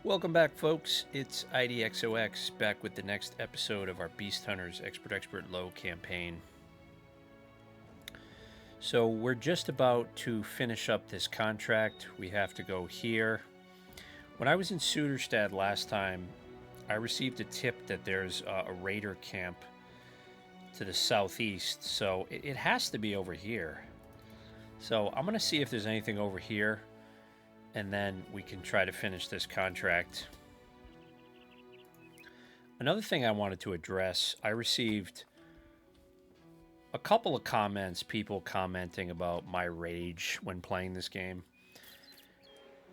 Welcome back, folks. It's IDXOX back with the next episode of our Beast Hunters Expert Low campaign. So we're just about to finish up this contract. We have to go here. When I was in Suderstad last time, I received a tip that there's a raider camp to the southeast, so it has to be over here. So I'm going to see if there's anything over here, and then we can try to finish this contract. Another thing I wanted to address, I received a couple of comments, people commenting about my rage when playing this game.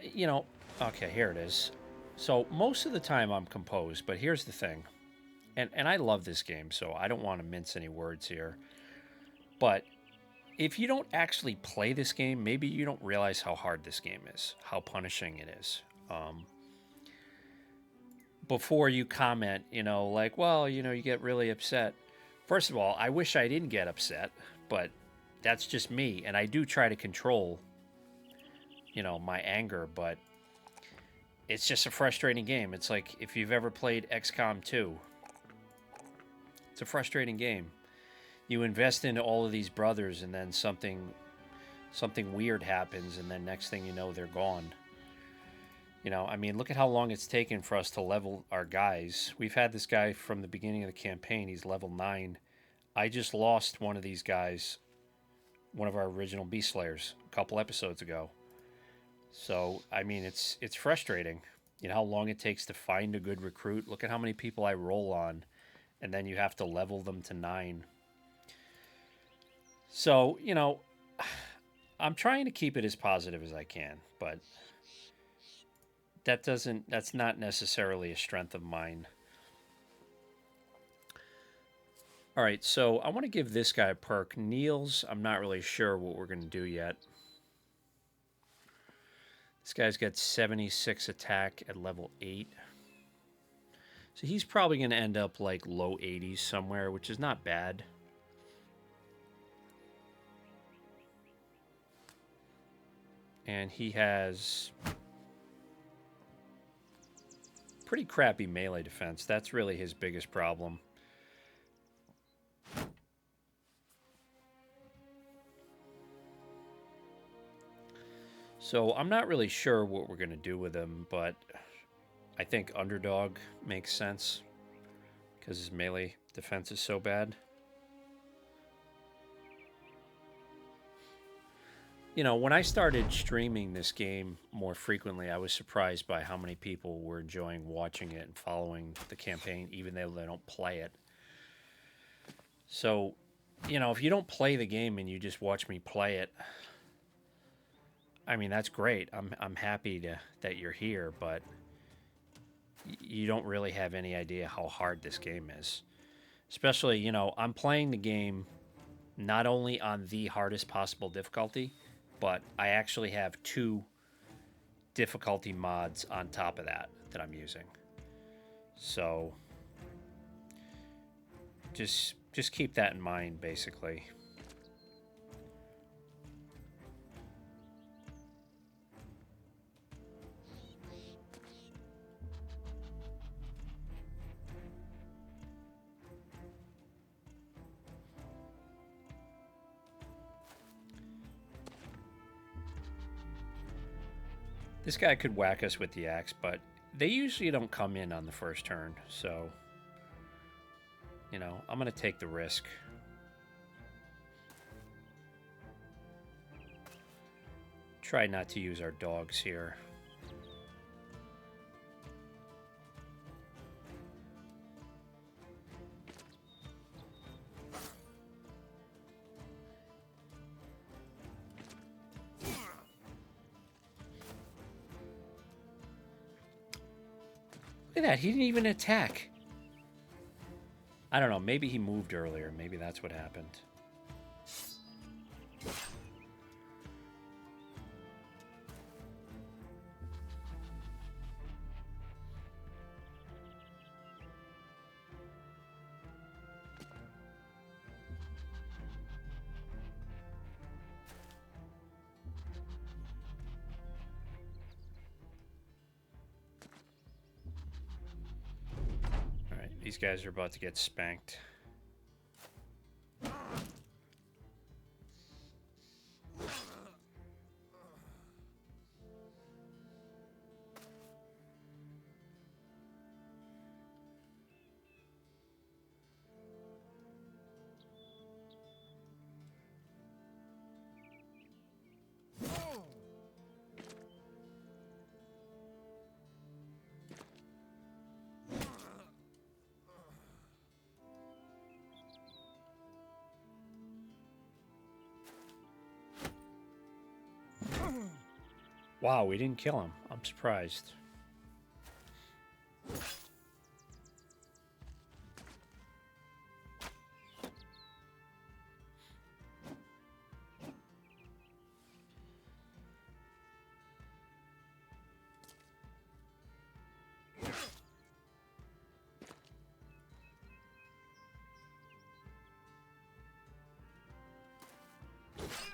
You know, okay, here it is. So most of the time I'm composed, but here's the thing. And I love this game, so I don't want to mince any words here. But if you don't actually play this game, maybe you don't realize how hard this game is, how punishing it is. Before you comment, like, well, you get really upset. First of all, I wish I didn't get upset, but that's just me. And I do try to control, my anger, but it's just a frustrating game. It's like if you've ever played XCOM 2, it's a frustrating game. You invest into all of these brothers, and then something weird happens, and then next thing you know, they're gone. Look at how long it's taken for us to level our guys. We've had this guy from the beginning of the campaign. He's level 9. I just lost one of these guys, one of our original Beast Slayers, a couple episodes ago. So, it's frustrating. You know how long it takes to find a good recruit? Look at how many people I roll on, and then you have to level them to 9. So, I'm trying to keep it as positive as I can, but that's not necessarily a strength of mine. All right, so I want to give this guy a perk. Niels, I'm not really sure what we're going to do yet. This guy's got 76 attack at level 8. So he's probably going to end up like low 80s somewhere, which is not bad. And he has pretty crappy melee defense. That's really his biggest problem. So I'm not really sure what we're going to do with him, but I think underdog makes sense because his melee defense is so bad. When I started streaming this game more frequently, I was surprised by how many people were enjoying watching it and following the campaign, even though they don't play it. So, if you don't play the game and you just watch me play it, that's great. I'm happy that you're here, but you don't really have any idea how hard this game is. Especially, I'm playing the game not only on the hardest possible difficulty, but I actually have 2 difficulty mods on top of that I'm using. So just keep that in mind, basically. This guy could whack us with the axe, but they usually don't come in on the first turn, so, I'm going to take the risk. Try not to use our dogs here. Look at that, he didn't even attack. I don't know, maybe he moved earlier. Maybe that's what happened. These guys are about to get spanked. Wow, we didn't kill him. I'm surprised.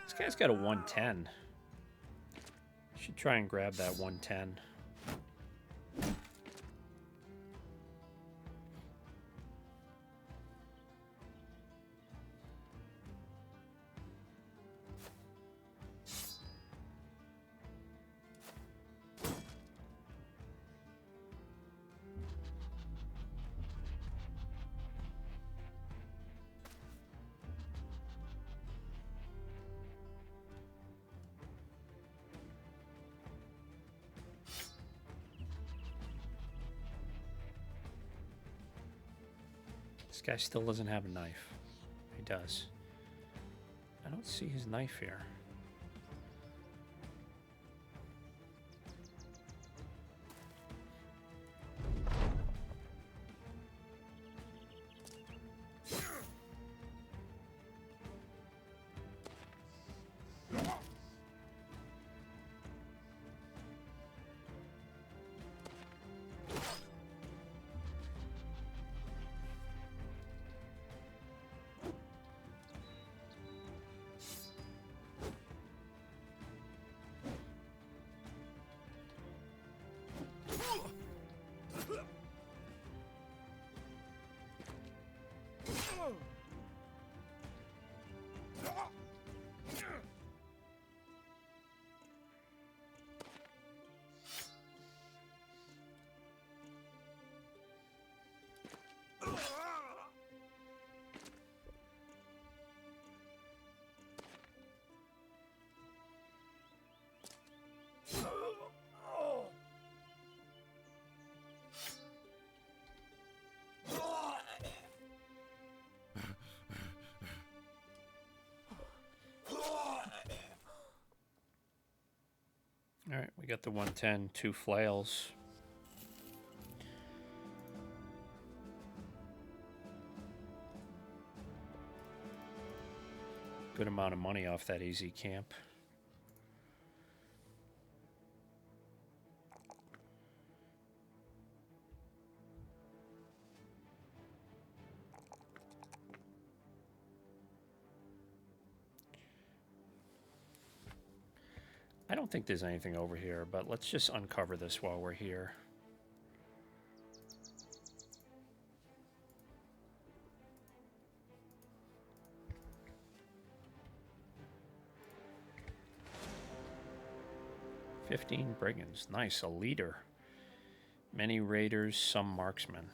This guy's got a 110. Should try and grab that 110. This guy still doesn't have a knife. He does. I don't see his knife here. All right, we got the 110, 2 flails. Good amount of money off that easy camp. I don't think there's anything over here, but let's just uncover this while we're here. "15 brigands. Nice, a leader. Many raiders, some marksmen."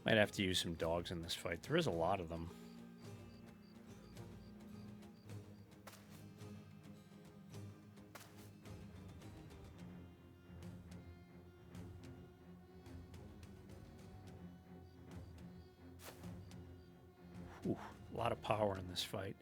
Might have to use some dogs in this fight. There is a lot of them. Ooh, a lot of power in this fight.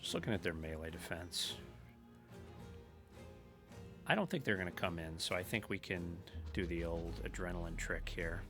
Just looking at their melee defense. I don't think they're going to come in, so I think we can do the old adrenaline trick here.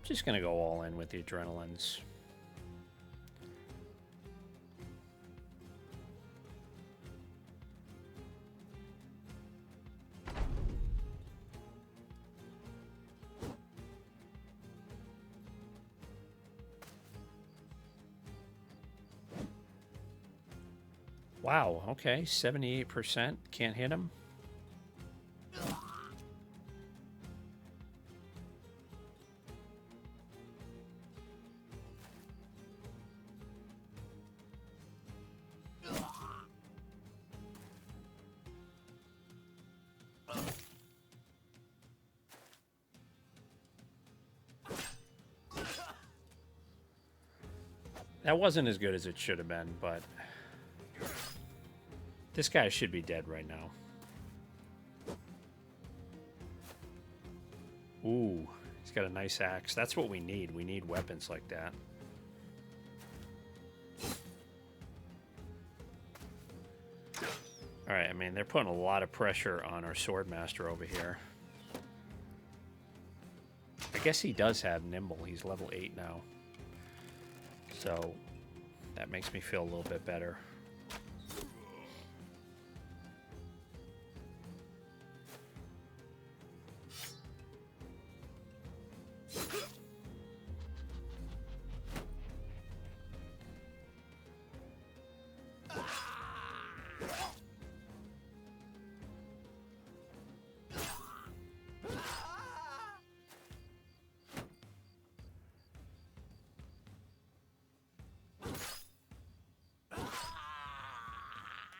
Just gonna go all in with the adrenalines. Wow, okay, 78%. Can't hit him. That wasn't as good as it should have been, but this guy should be dead right now. Ooh, he's got a nice axe. That's what we need. We need weapons like that. Alright, I mean, they're putting a lot of pressure on our swordmaster over here. I guess he does have nimble. He's level 8 now. So that makes me feel a little bit better.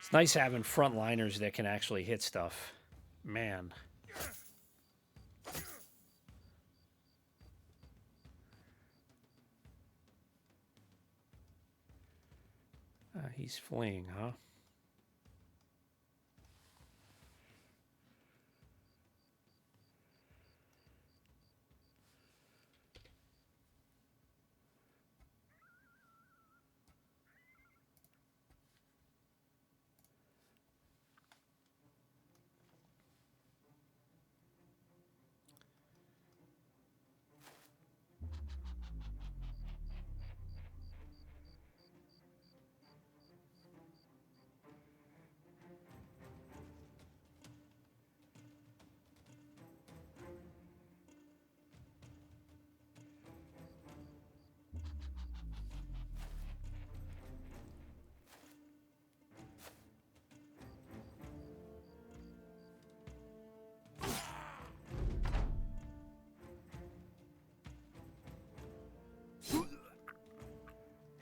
It's nice having frontliners that can actually hit stuff. Man. He's fleeing, huh?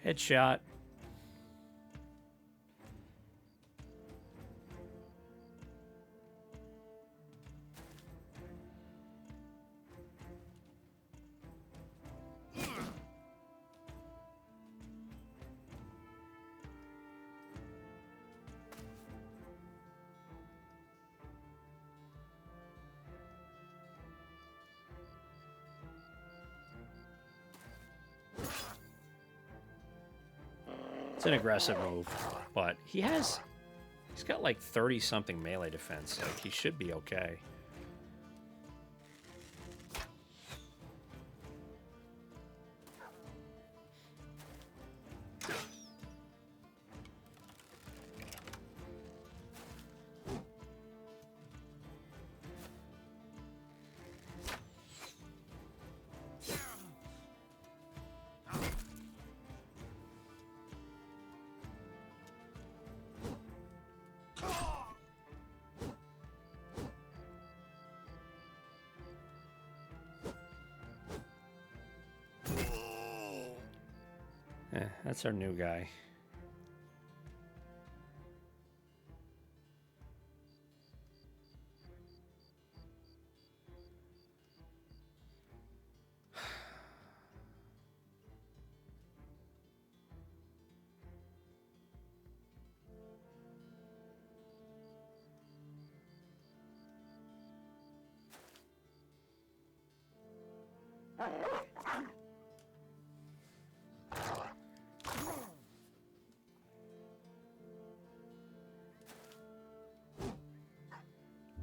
Headshot. It's an aggressive move, but he's got like 30-something melee defense. Like, he should be okay. That's our new guy.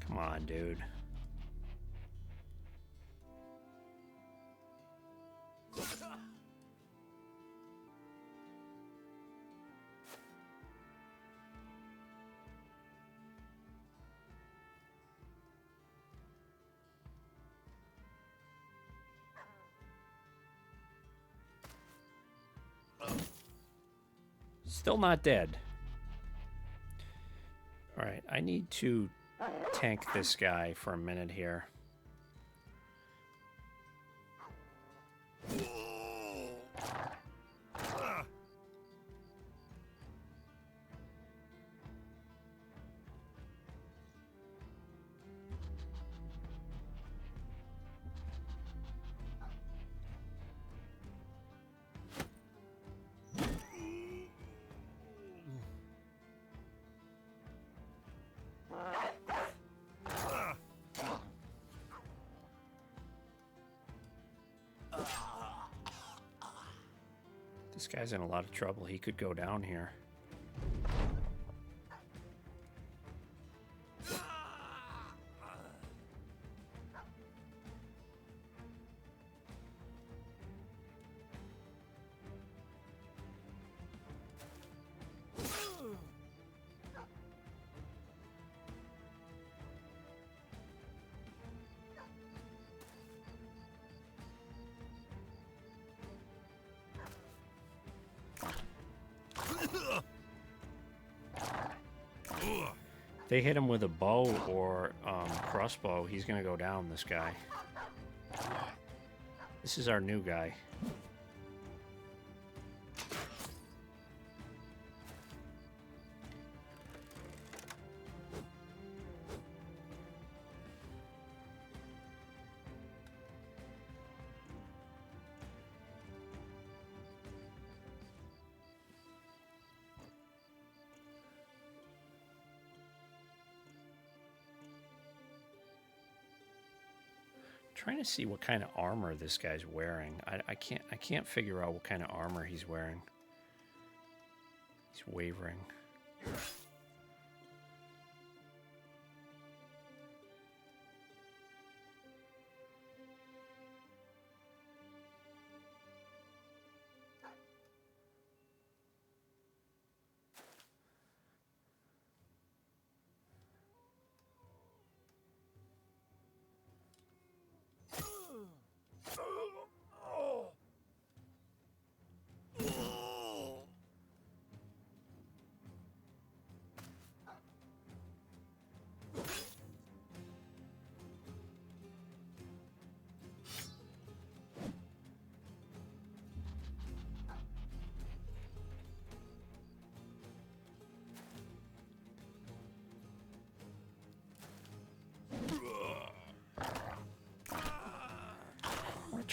Come on, dude. Still not dead. All right, I need to tank this guy for a minute here. This guy's in a lot of trouble. He could go down here. They hit him with a bow or crossbow, he's gonna go down, this guy. This is our new guy. Trying to see what kind of armor this guy's wearing. I can't figure out what kind of armor he's wearing. He's wavering.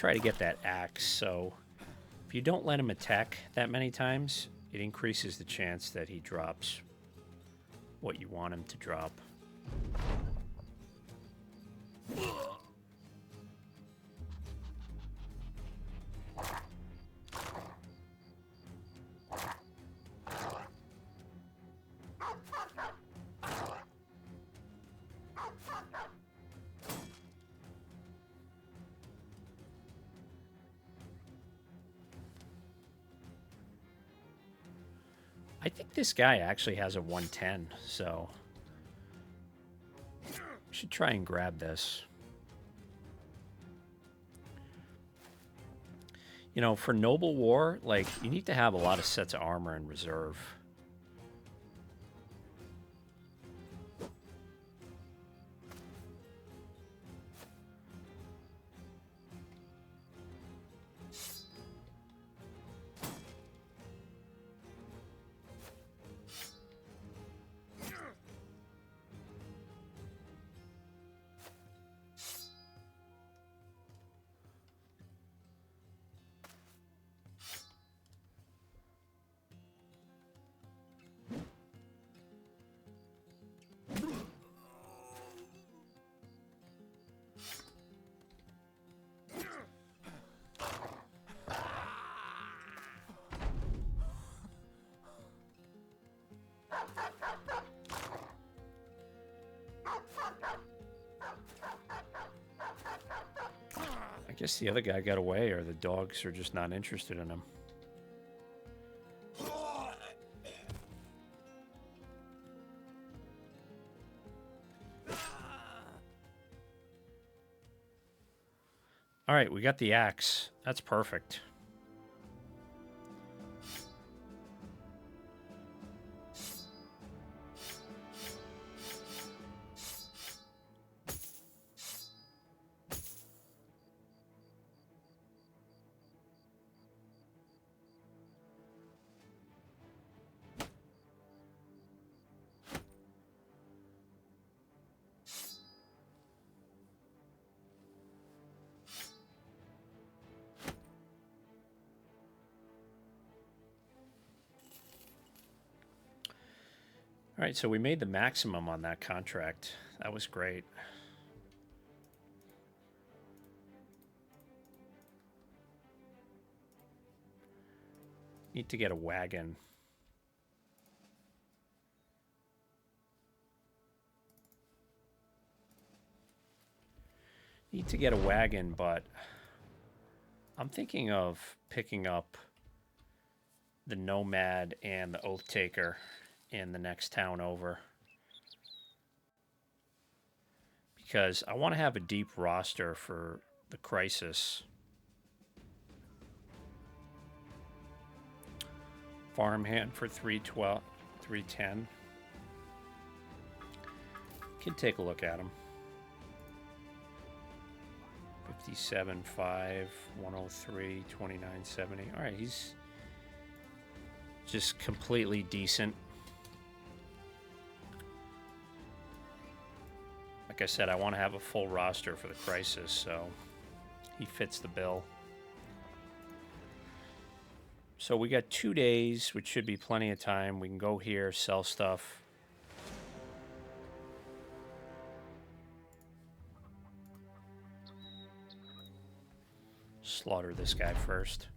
try to get that axe. So if you don't let him attack that many times, it increases the chance that he drops what you want him to drop. I think this guy actually has a 110, so we should try and grab this. You know, for Noble War, like, you need to have a lot of sets of armor in reserve. I guess the other guy got away, or the dogs are just not interested in him. All right, we got the axe. That's perfect. All right, so we made the maximum on that contract. That was great. Need to get a wagon. Need to get a wagon, but I'm thinking of picking up the Nomad and the Oath Taker in the next town over, because I want to have a deep roster for the Crisis. Farmhand for 312, 310. Can take a look at him. 57.5, 103, 29.70. All right, he's just completely decent. Like I said, I want to have a full roster for the Crisis, so he fits the bill. So we got 2 days, which should be plenty of time. We can go here, sell stuff. Slaughter this guy first.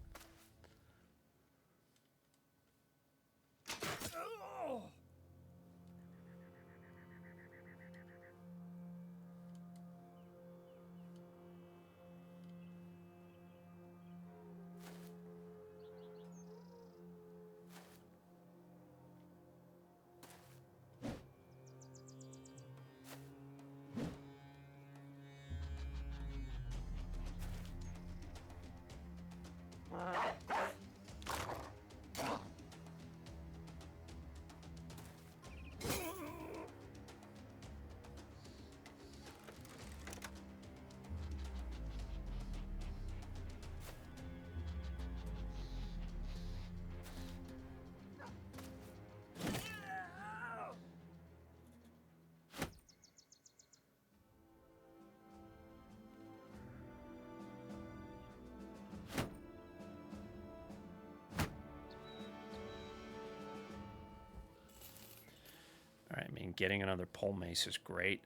All right, I mean, getting another pole mace is great.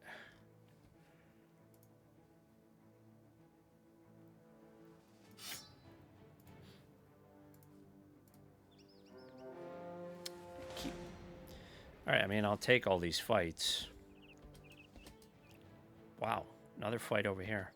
All right, I mean, I'll take all these fights. Wow, another fight over here.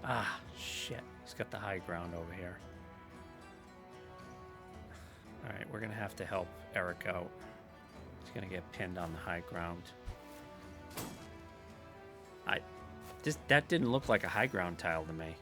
Ah, shit. He's got the high ground over here. All right, we're going to have to help Eric out. He's going to get pinned on the high ground. That didn't look like a high ground tile to me.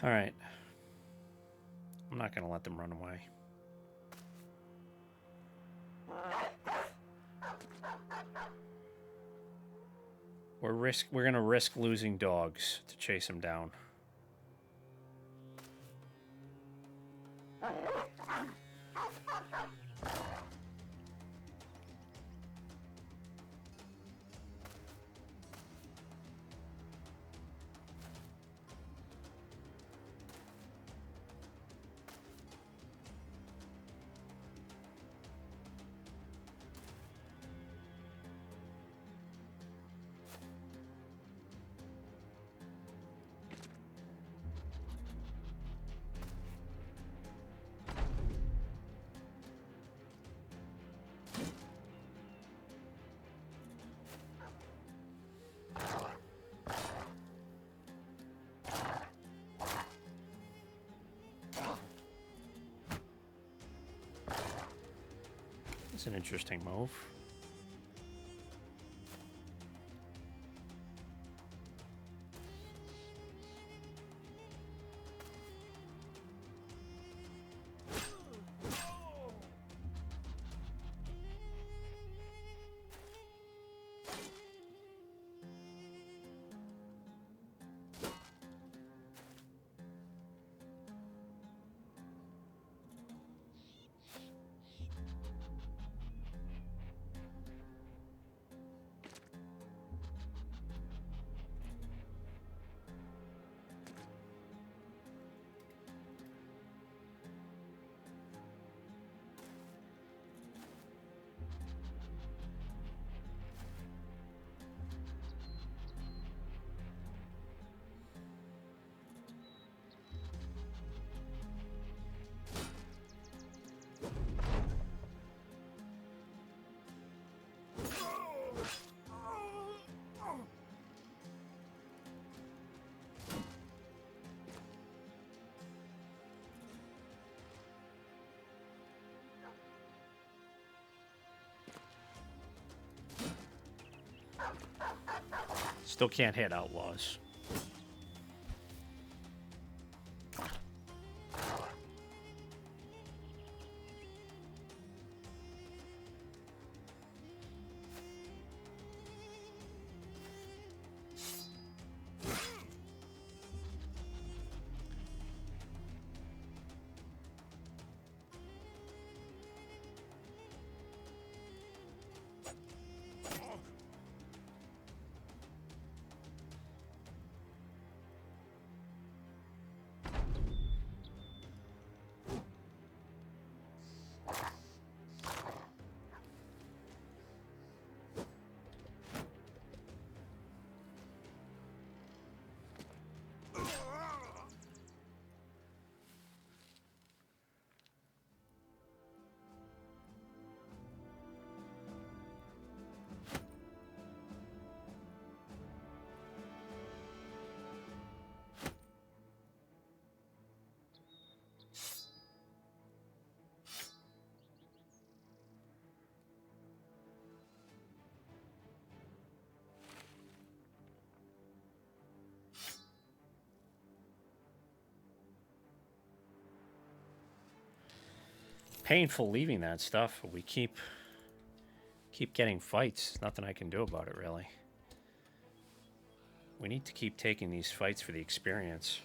All right. I'm not going to let them run away. We're going to risk losing dogs to chase them down. That's an interesting move. Still can't hit outlaws. Painful leaving that stuff, but we keep getting fights. Nothing I can do about it, really. We need to keep taking these fights for the experience.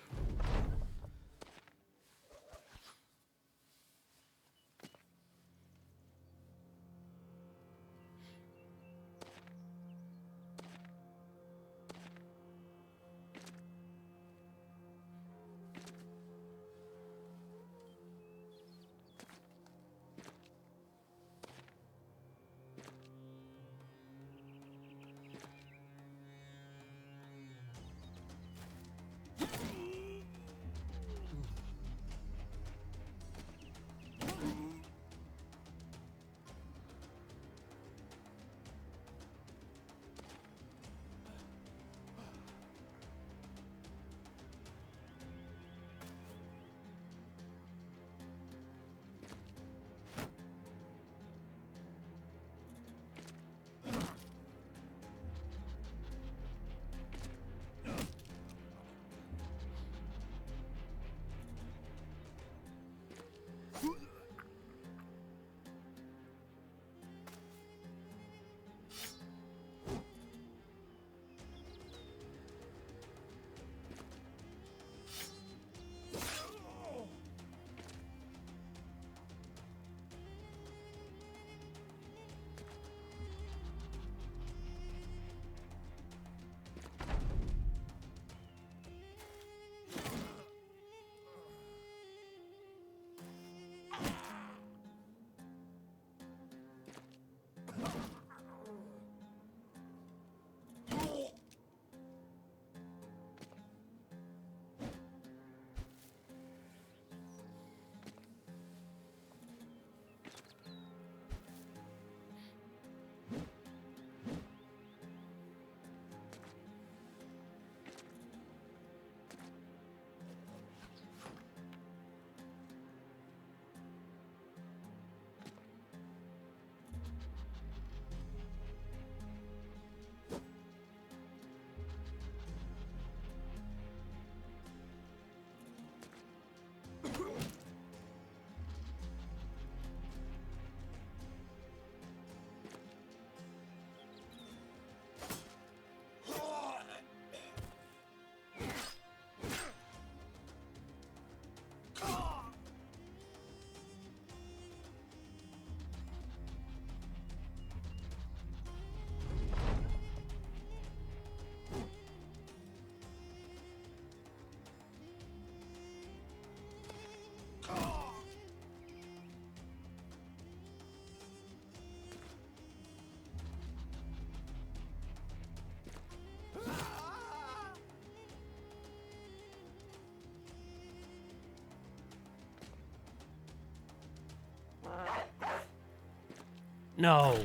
No.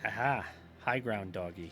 Aha. High ground, doggy.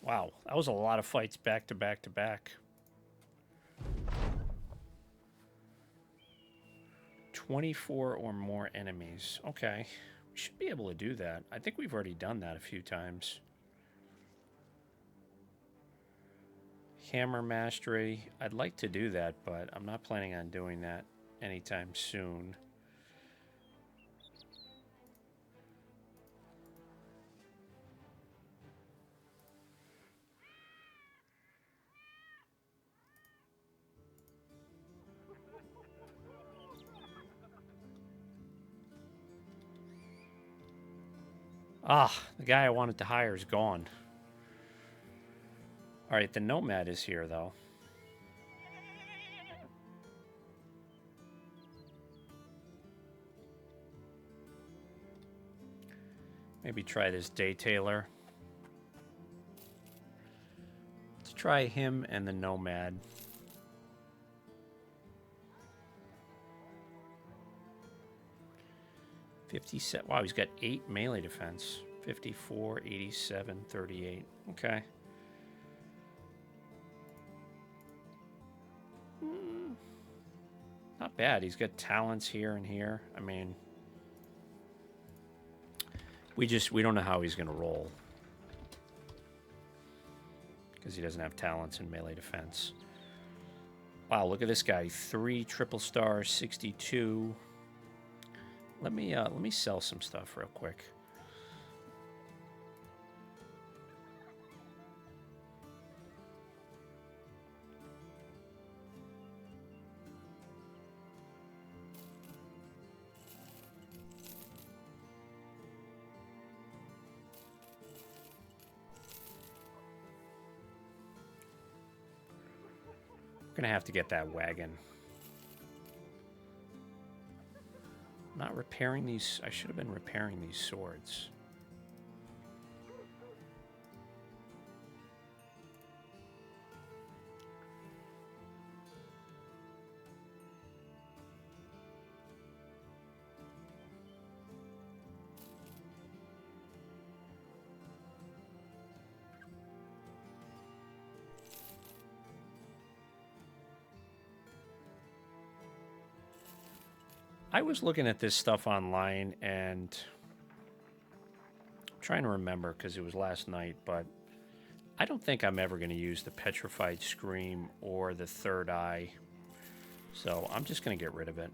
Wow, that was a lot of fights back to back to back. 24 or more enemies. Okay, we should be able to do that. I think we've already done that a few times. Hammer mastery. I'd like to do that, but I'm not planning on doing that anytime soon. Ah, the guy I wanted to hire is gone. All right, the nomad is here, though. Maybe try this day tailor. Let's try him and the nomad. 57. Wow, he's got 8 melee defense. 54, 87, 38. Okay. Not bad. He's got talents here and here. I mean, we don't know how he's going to roll. Because he doesn't have talents in melee defense. Wow, look at this guy. 3 triple stars, 62. Let me sell some stuff real quick. We're gonna have to get that wagon. Not repairing these. I should have been repairing these swords. I was looking at this stuff online and I'm trying to remember because it was last night, but I don't think I'm ever going to use the petrified scream or the third eye. So I'm just going to get rid of it.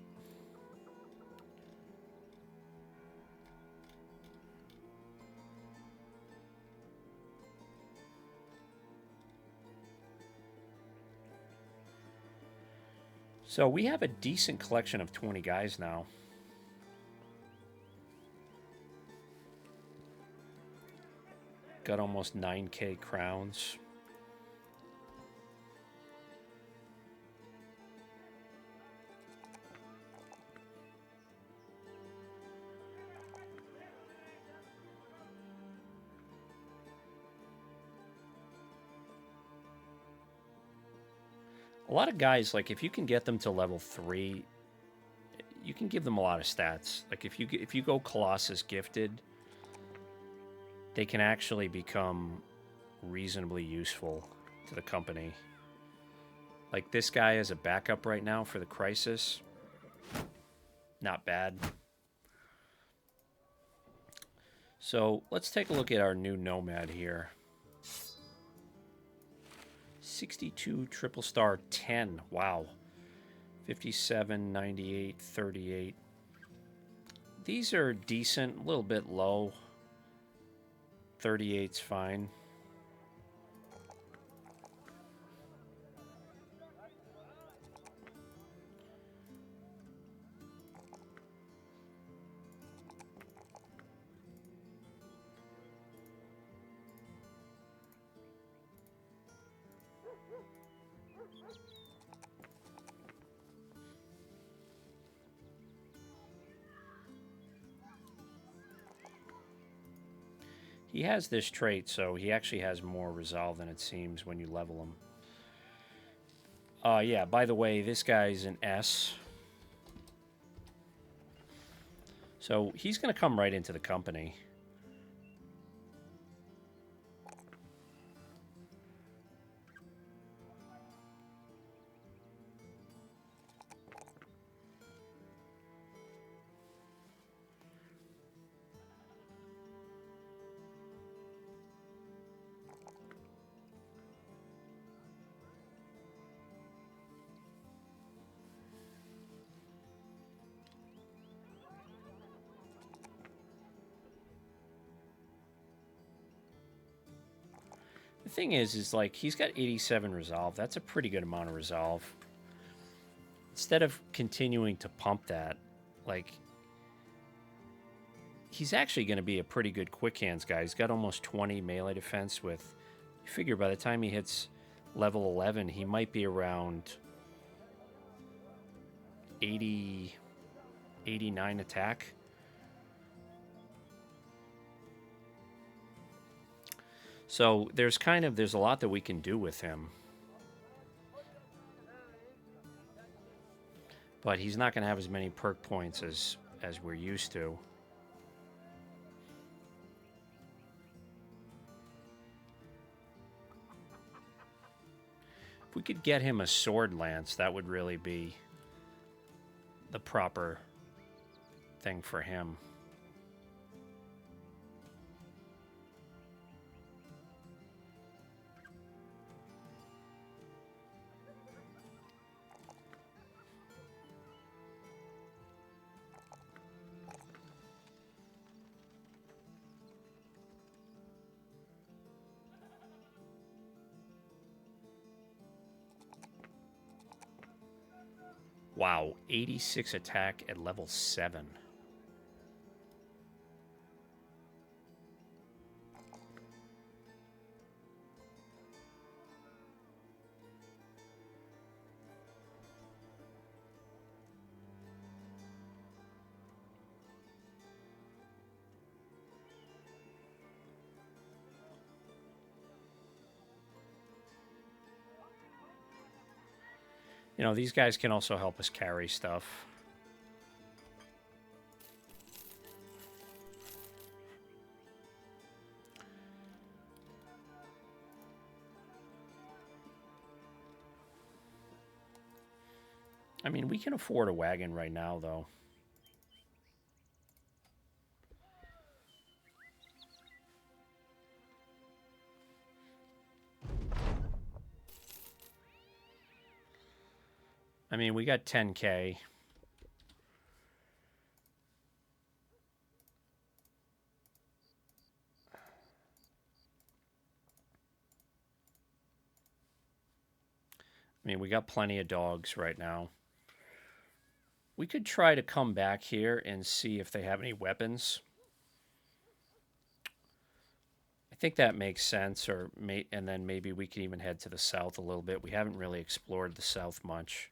So we have a decent collection of 20 guys now. Got almost 9K crowns. A lot of guys, like if you can get them to level 3, you can give them a lot of stats. Like if you go Colossus gifted, they can actually become reasonably useful to the company. Like this guy is a backup right now for the Crisis. Not bad. So let's take a look at our new Nomad here. 62 triple star 10. Wow. 57, 98, 38. These are decent, a little bit low. 38's fine. He has this trait, so he actually has more resolve than it seems when you level him. Yeah, by the way, this guy's an S. So he's going to come right into the company. The thing is like he's got 87 resolve. That's a pretty good amount of resolve. Instead of continuing to pump that, like he's actually going to be a pretty good quick hands guy. He's got almost 20 melee defense with, you figure by the time he hits level 11, he might be around 80, 89 attack. So there's a lot that we can do with him. But he's not going to have as many perk points as we're used to. If we could get him a sword lance, that would really be the proper thing for him. Wow, 86 attack at level 7. You know, these guys can also help us carry stuff. I mean, we can afford a wagon right now, though. I mean, we got 10K. I mean, we got plenty of dogs right now. We could try to come back here and see if they have any weapons. I think that makes sense, and then maybe we can even head to the south a little bit. We haven't really explored the south much.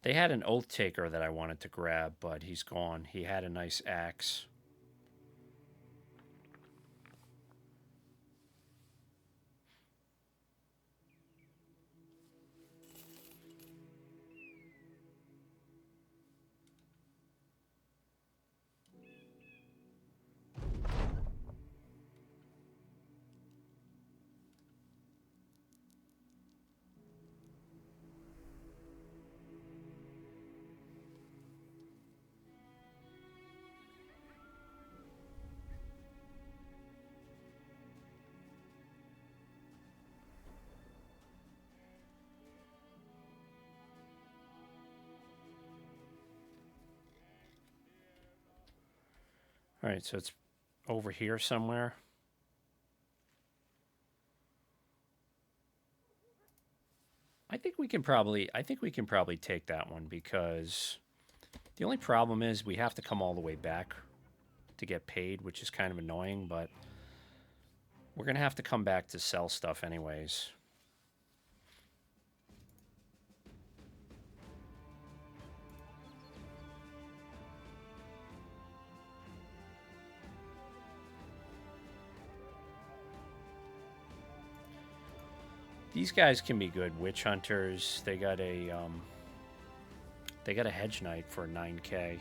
They had an oath taker that I wanted to grab, but he's gone. He had a nice axe. All right, so it's over here somewhere. I think we can probably take that one because the only problem is we have to come all the way back to get paid, which is kind of annoying, but we're going to have to come back to sell stuff anyways. These guys can be good witch hunters. They got a hedge knight for 9k.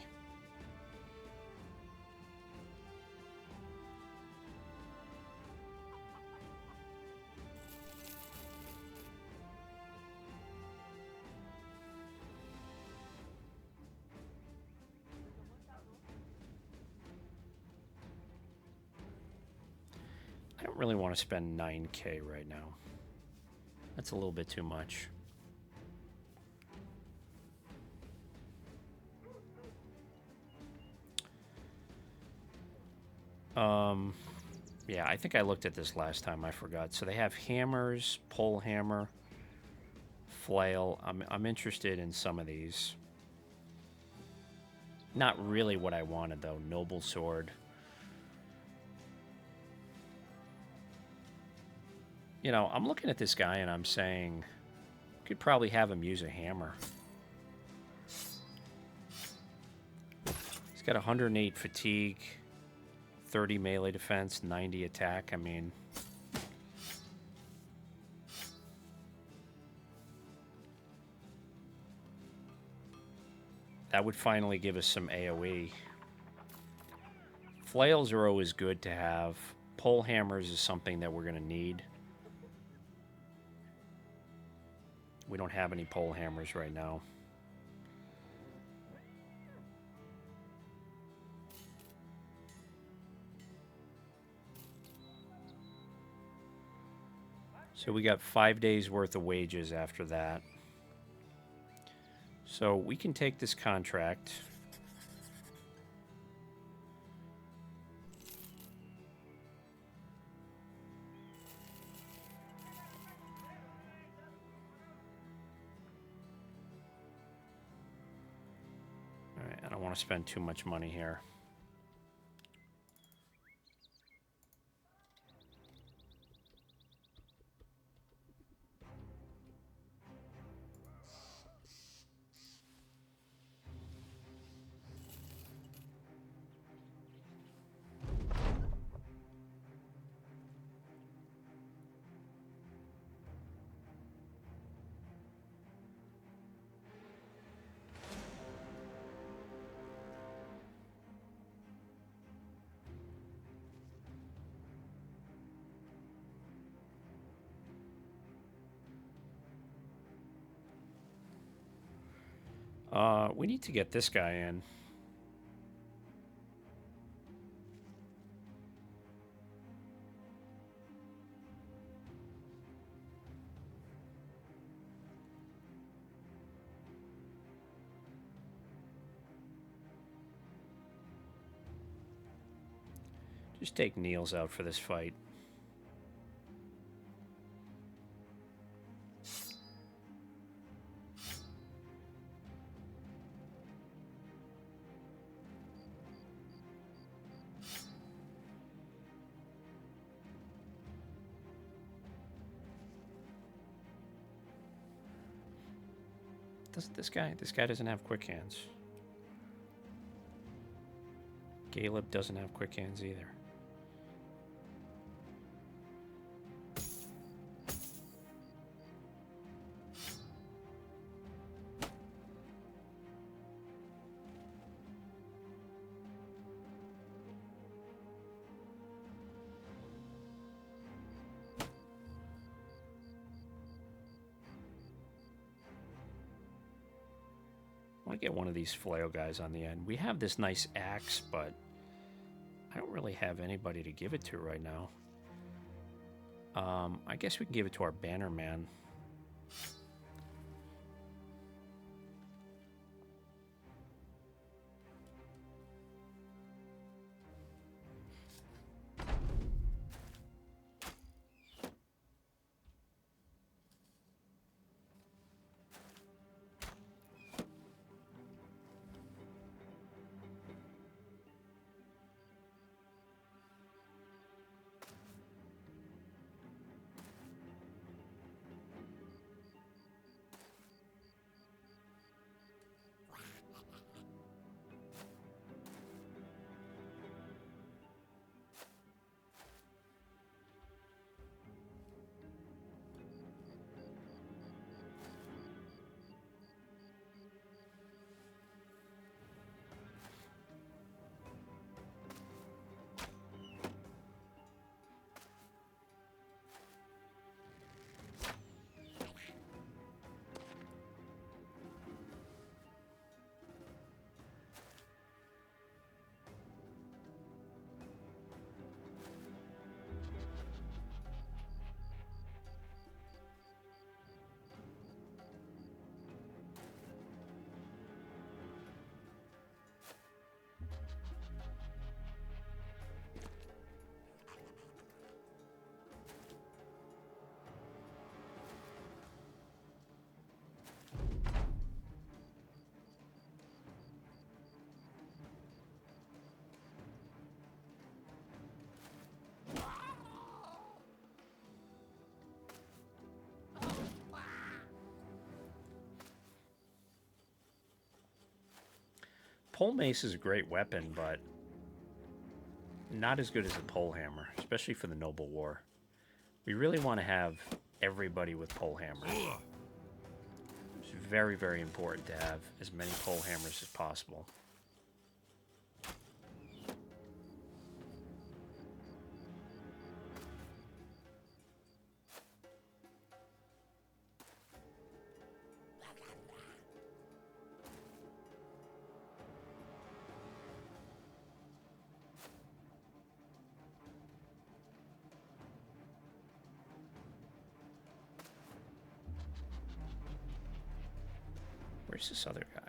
I don't really want to spend 9k right now. That's a little bit too much. Yeah, I think I looked at this last time. I forgot. So they have hammers, pole hammer, flail. I'm interested in some of these. Not really what I wanted though. Noble sword. You know, I'm looking at this guy and I'm saying, could probably have him use a hammer. He's got 108 fatigue, 30 melee defense, 90 attack. I mean, that would finally give us some AoE. Flails are always good to have. Pole hammers is something that we're going to need. We don't have any pole hammers right now. So we got 5 days worth of wages after that. So we can take this contract. All right, I don't want to spend too much money here. We need to get this guy in. Just take Niels out for this fight. This guy doesn't have quick hands. Caleb doesn't have quick hands either. I want to get one of these flail guys on the end. We have this nice axe, but I don't really have anybody to give it to right now. I guess we can give it to our banner man. Pole mace is a great weapon, but not as good as a pole hammer, especially for the noble war. We really want to have everybody with pole hammers. It's very, very important to have as many pole hammers as possible. Where's this other guy?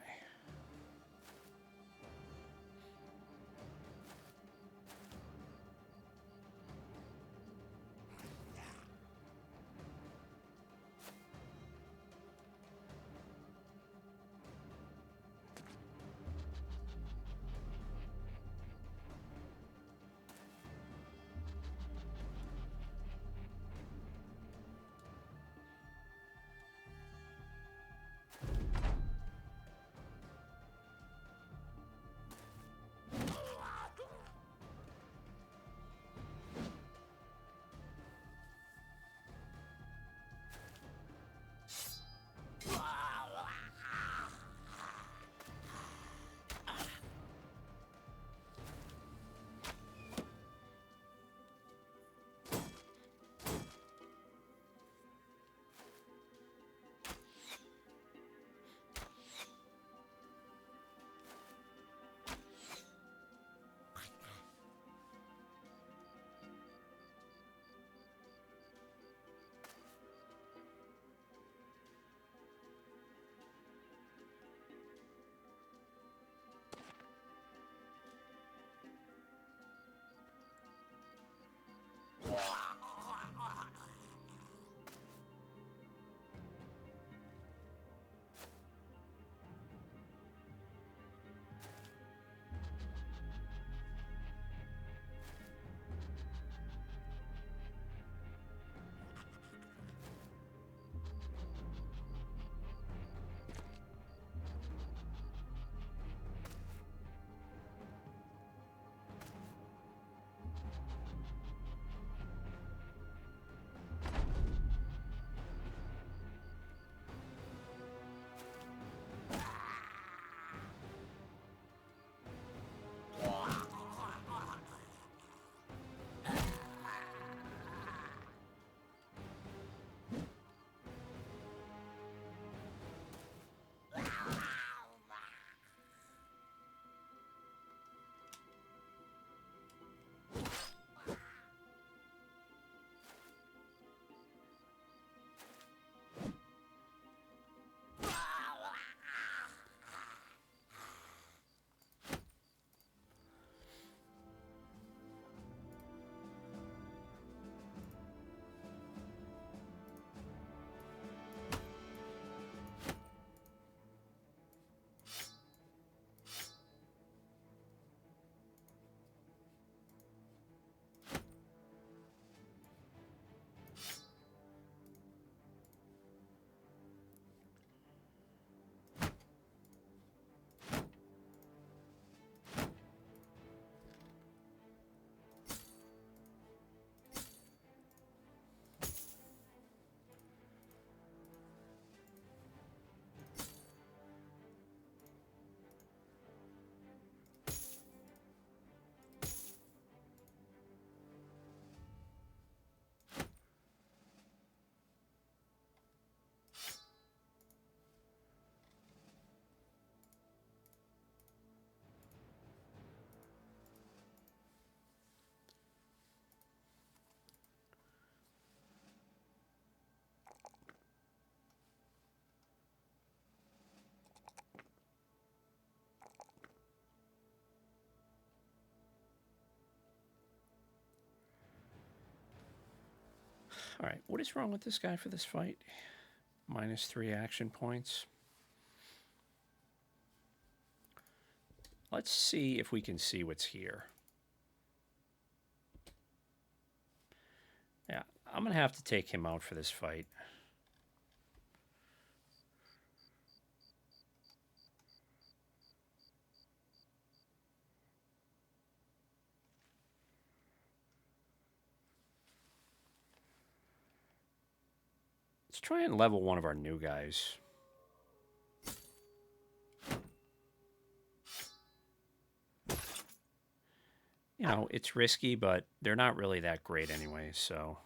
All right, what is wrong with this guy for this fight? -3 action points. Let's see if we can see what's here. Yeah, I'm going to have to take him out for this fight. Let's try and level one of our new guys. You know, it's risky, but they're not really that great anyway, so...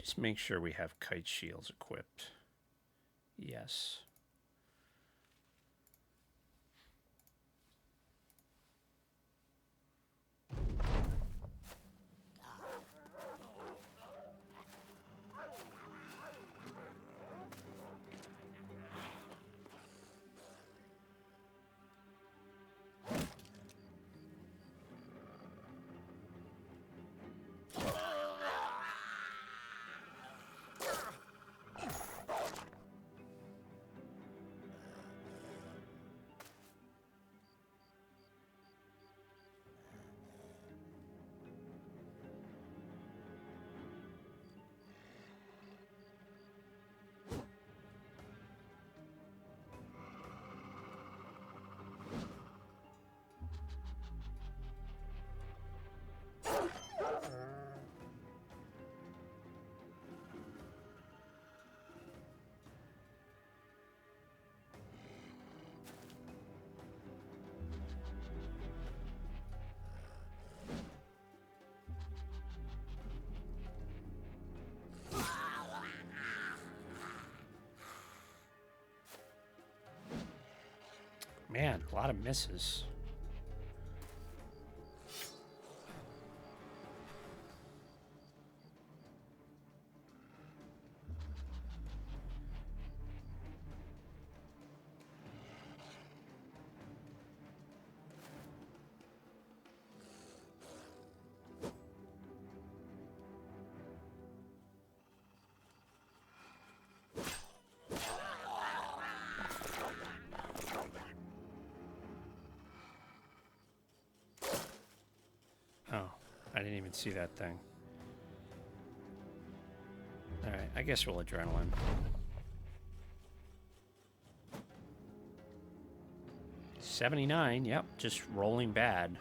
Just make sure we have kite shields equipped. Yes. Man, a lot of misses. Oh, I didn't even see that thing. Alright, I guess we'll adrenaline. $79, yep, just rolling bad.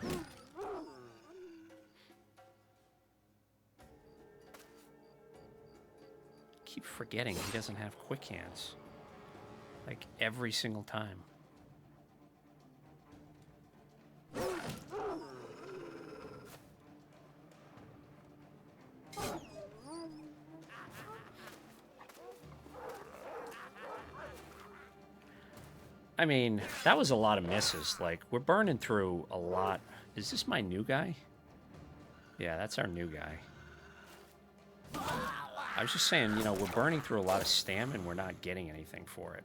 Keep forgetting he doesn't have quick hands. Like every single time. I mean, that was a lot of misses. Like, we're burning through a lot. Is this my new guy? Yeah, that's our new guy. I was just saying, you know, we're burning through a lot of stamina and we're not getting anything for it.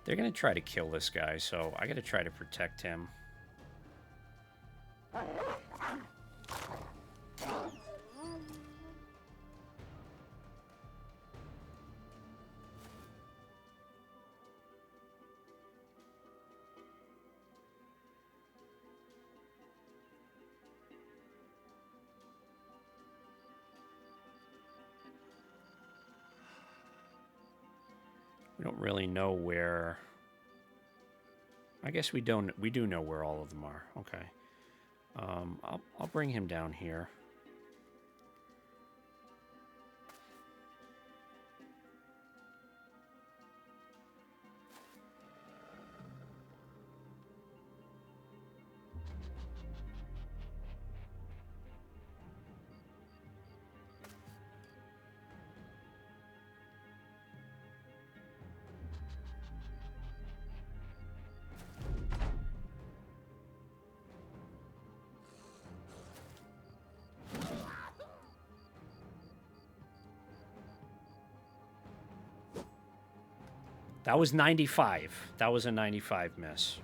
They're going to try to kill this guy, so I got to try to protect him. We don't really know where... I guess we don't. We do know where all of them are. Okay. I'll bring him down here. That was 95. That was a 95 miss.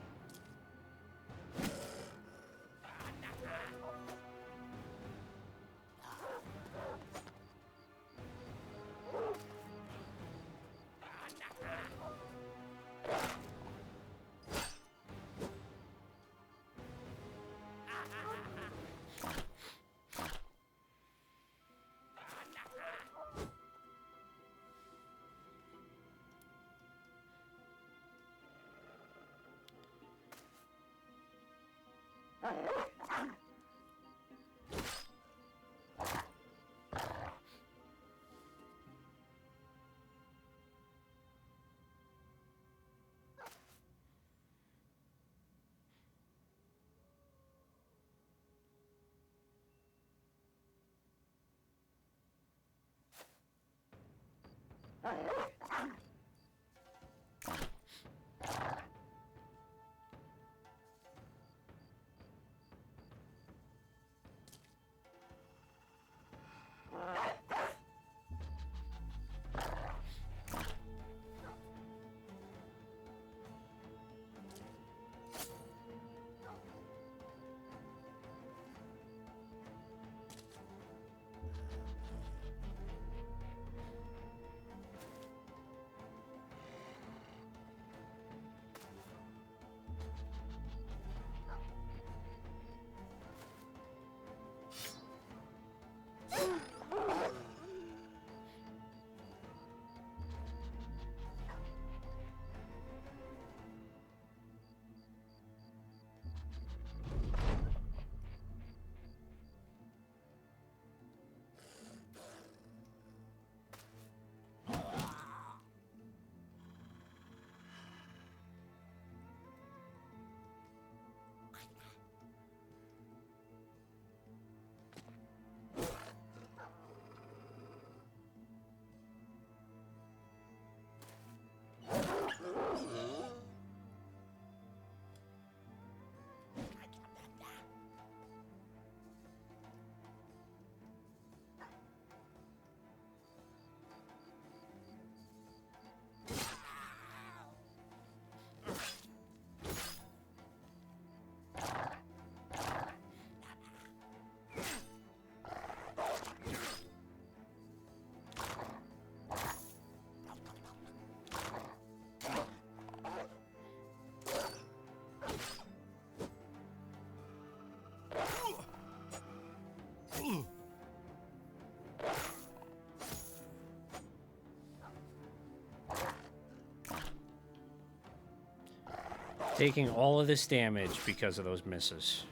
Taking all of this damage because of those misses.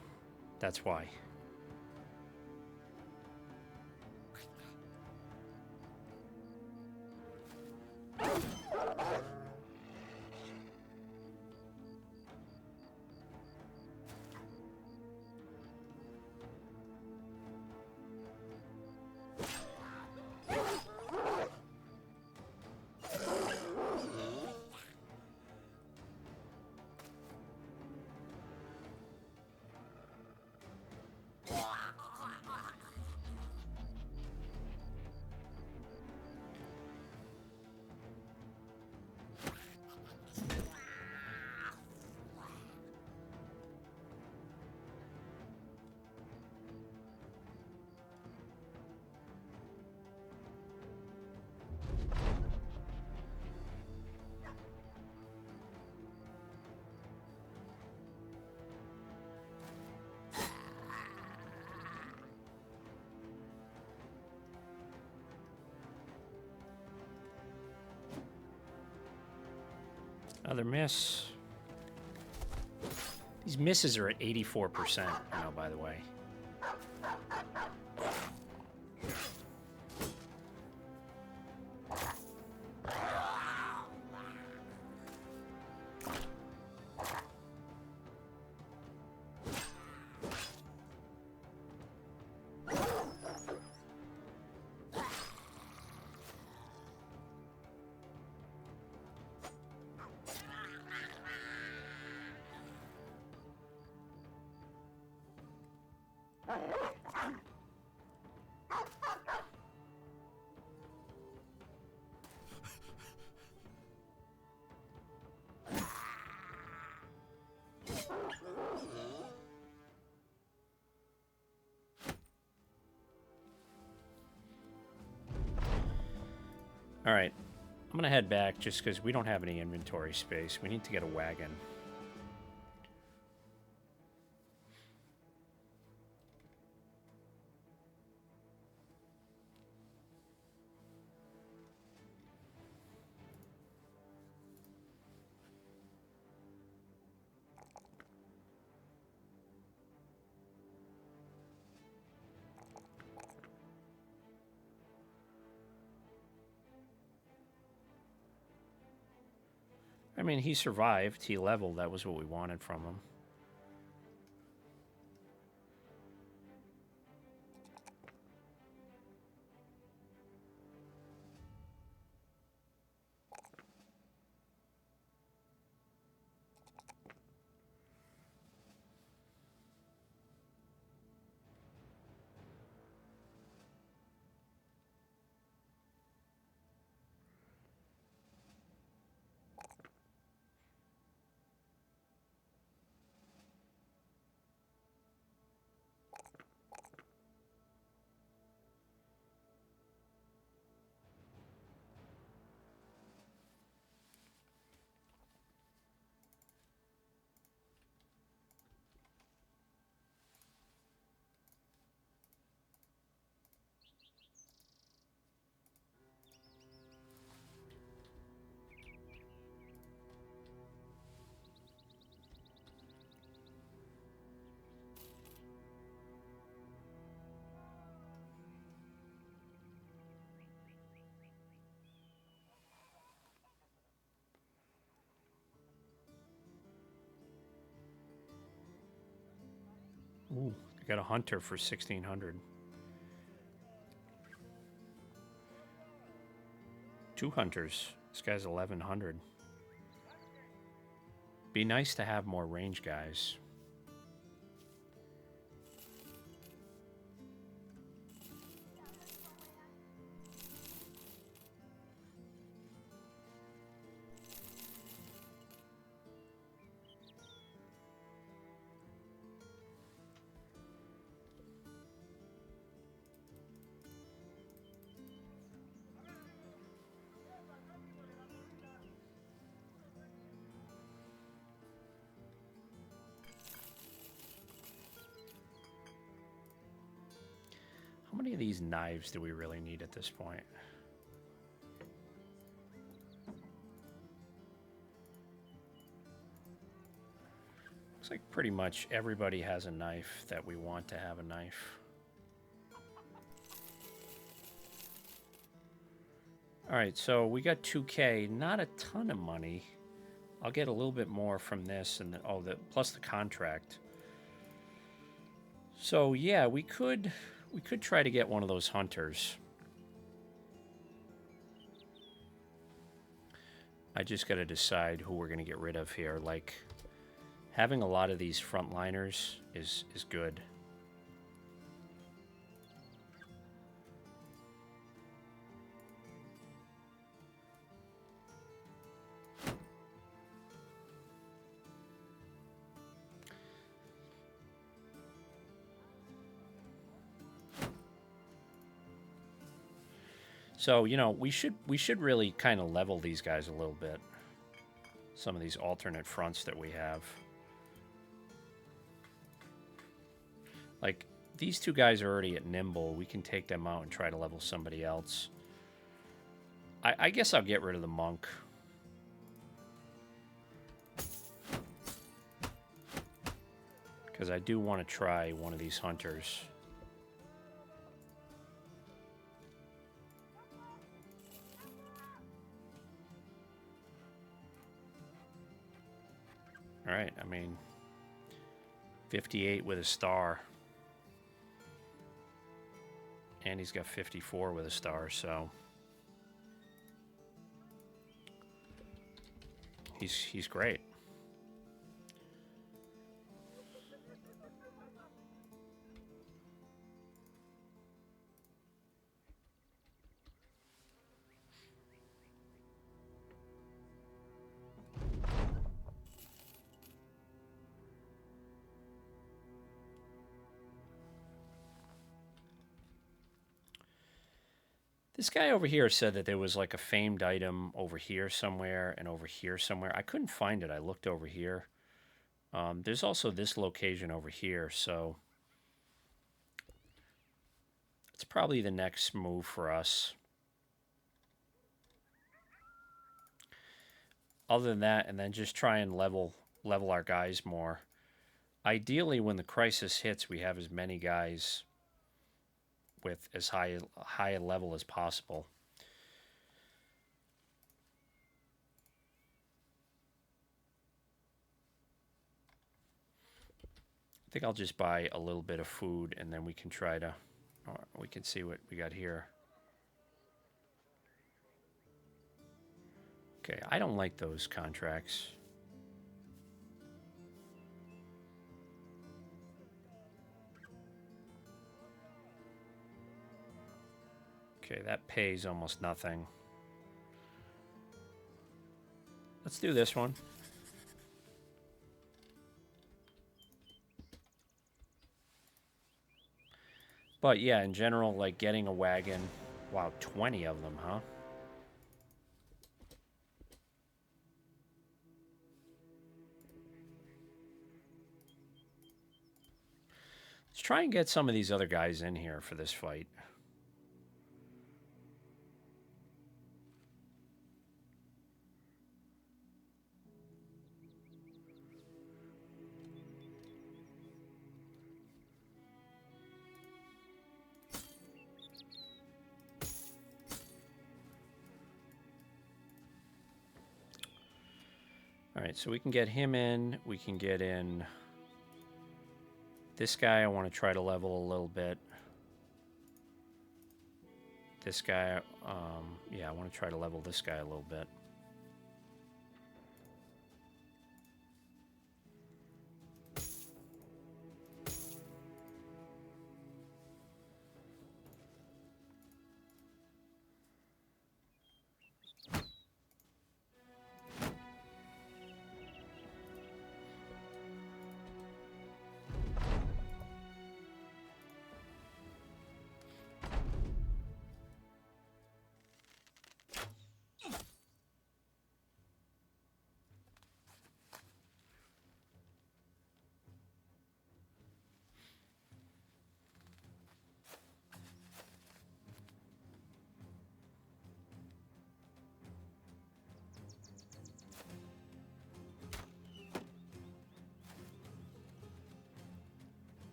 That's why. Another miss. These misses are at 84%, you know, by the way. All right. I'm going to head back just because we don't have any inventory space. We need to get a wagon. I mean, he survived. He leveled. That was what we wanted from him. Ooh, I got a hunter for 1,600. 2 hunters. This guy's 1,100. Be nice to have more range guys. How many of these knives do we really need at this point? Looks like pretty much everybody has a knife that we want to have a knife. All right, so we got 2K, not a ton of money. I'll get a little bit more from this and plus the contract. So yeah, we could try to get one of those hunters. I just got to decide who we're going to get rid of here. Like, having a lot of these frontliners is good. So, you know, we should really kind of level these guys a little bit. Some of these alternate fronts that we have. Like, these 2 guys are already at nimble. We can take them out and try to level somebody else. I guess I'll get rid of the monk. Because I do want to try one of these hunters. All right, I mean, 58 with a star. And he's got 54 with a star, so he's great. This guy over here said that there was like a famed item over here somewhere and over here somewhere. I couldn't find it. I looked over here. There's also this location over here, so it's probably the next move for us. Other than that, and then just try and level our guys more. Ideally, when the crisis hits, we have as many guys with as high a level as possible. I think I'll just buy a little bit of food, and then we can try to, we can see what we got here. Okay, I don't like those contracts. Okay, that pays almost nothing. Let's do this one. But yeah, in general, like getting a wagon. Wow, 20 of them, huh? Let's try and get some of these other guys in here for this fight. All right, so we can get him in. We can get in this guy. I want to try to level a little bit. This guy, yeah, I want to try to level this guy a little bit.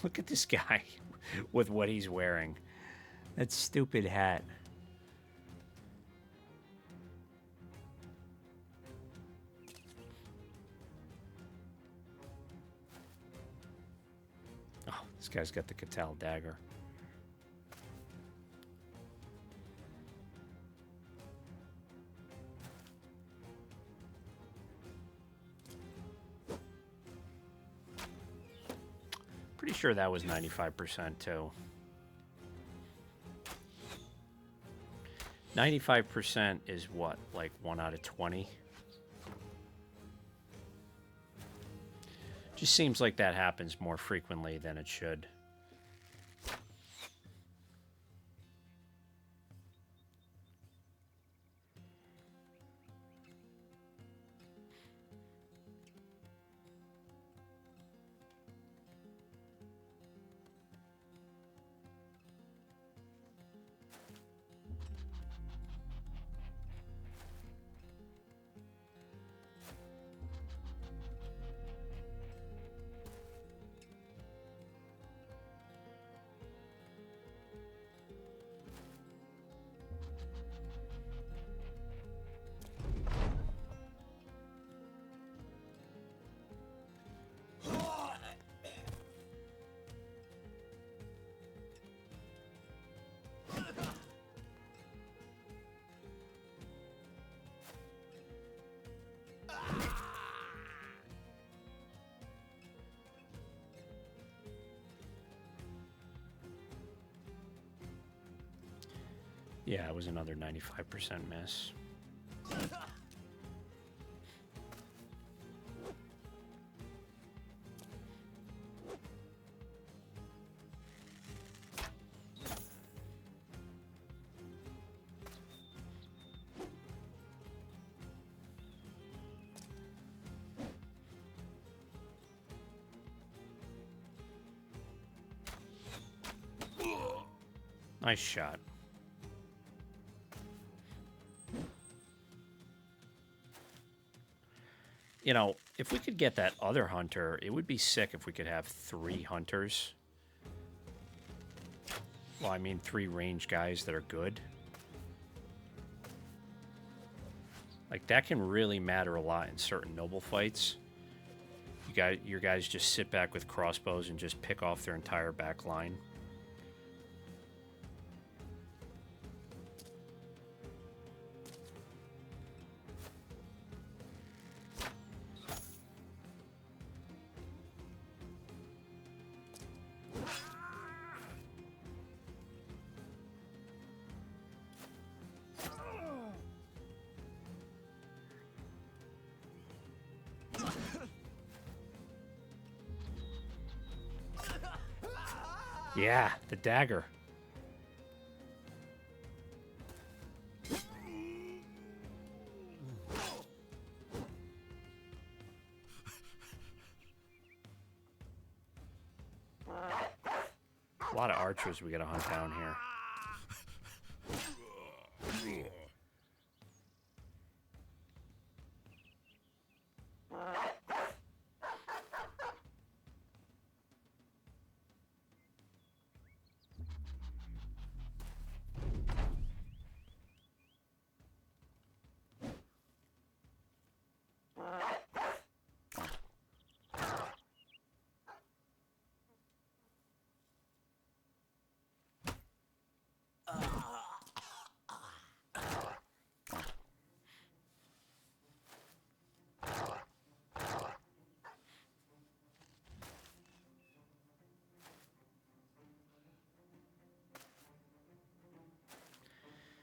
Look at this guy with what he's wearing. That stupid hat. Oh, this guy's got the Catal dagger. Pretty sure that was 95% too. 95% is what, like 1 out of 20? Just seems like that happens more frequently than it should. Yeah, it was another 95% miss. Nice shot. You know, if we could get that other hunter, it would be sick if we could have 3 hunters. Well, I mean 3 range guys that are good. Like, that can really matter a lot in certain noble fights. Your guys just sit back with crossbows and just pick off their entire back line. Yeah, the dagger. A lot of archers we gotta hunt down here.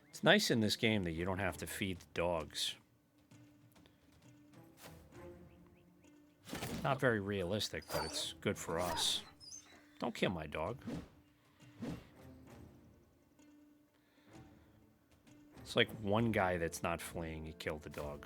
It's nice in this game that you don't have to feed the dogs. Not very realistic, but it's good for us. Don't kill my dog. It's like one guy that's not fleeing, he killed the dog.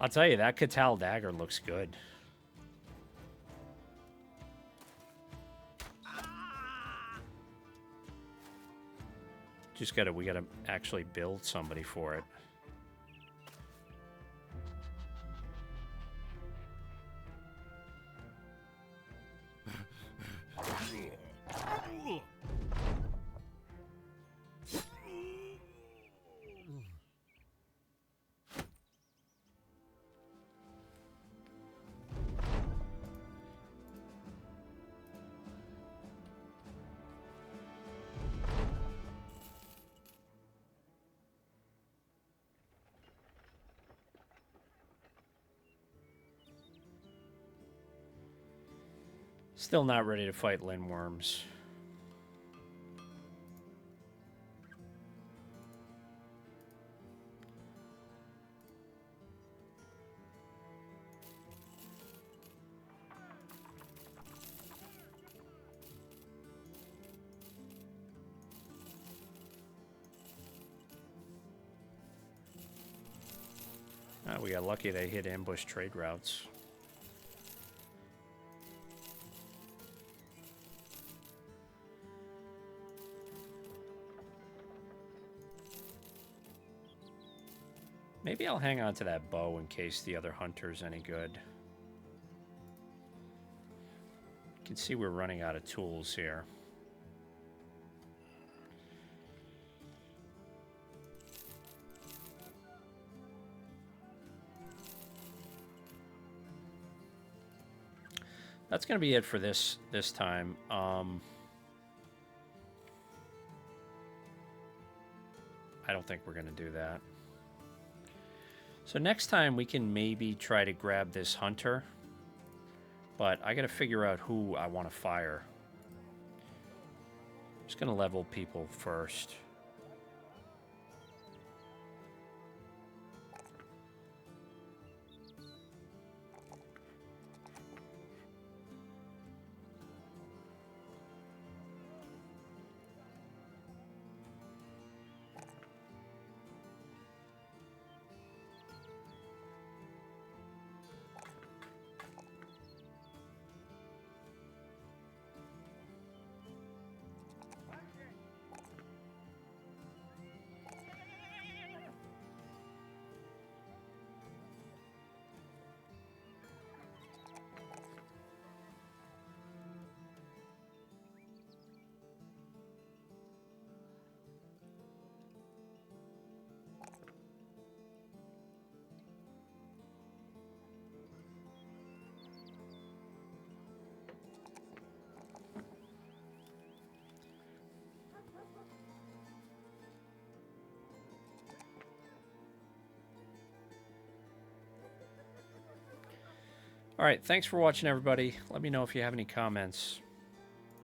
I'll tell you, that Catal dagger looks good. We gotta actually build somebody for it. Still not ready to fight Lindworms. We got lucky they hit ambush trade routes. Maybe I'll hang on to that bow in case the other hunter's any good. You can see we're running out of tools here. That's going to be it for this time. I don't think we're going to do that. So next time we can maybe try to grab this hunter, but I got to figure out who I want to fire. I'm just going to level people first. All right, thanks for watching, everybody. Let me know if you have any comments.